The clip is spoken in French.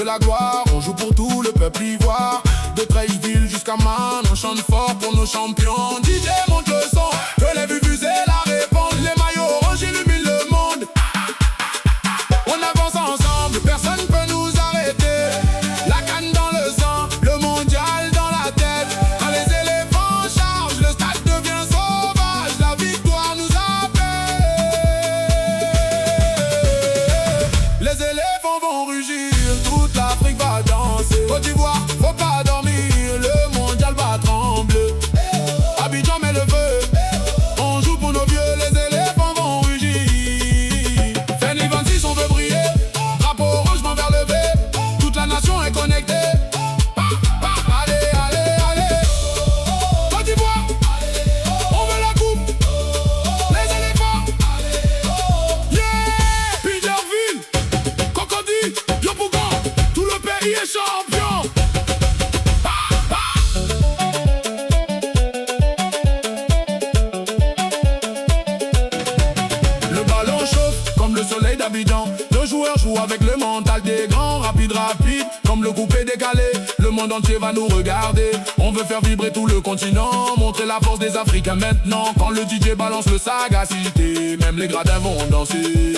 la gloire, on joue pour tout le peuple ivoire. De Treichville jusqu'à Man, on chante fort pour nos champions. DJ monte le son, que les vues fusées la répondent. Les maillots orange illuminent le monde. On avance ensemble, personne peut nous arrêter. La canne dans le sang, le mondial dans la tête. Quand les éléphants chargent, le stade devient sauvage. La victoire nous appelle. Les éléphants vont rugir, toute l'Afrique va danser. Côte d'Ivoire, faut pas dormir, le mondial va trembler. Abidjan met le feu, on joue pour nos vieux, les éléphants vont rugir. Fanny 26, on veut briller, drapeau rouge, main vers le V. Toute la nation est connectée. Allez, allez, allez. Côte d'Ivoire, on veut la coupe. Les éléphants, yeah. Peterville, Cocody, Yopougon, tout le pays est champion. Le ballon chauffe comme le soleil d'Abidjan. Nos joueurs jouent avec le mental des grands. Rapide, rapide, comme le coupé décalé. Le monde entier va nous regarder. On veut faire vibrer tout le continent, montrer la force des Africains maintenant. Quand le DJ balance le sagacité, même les gradins vont danser.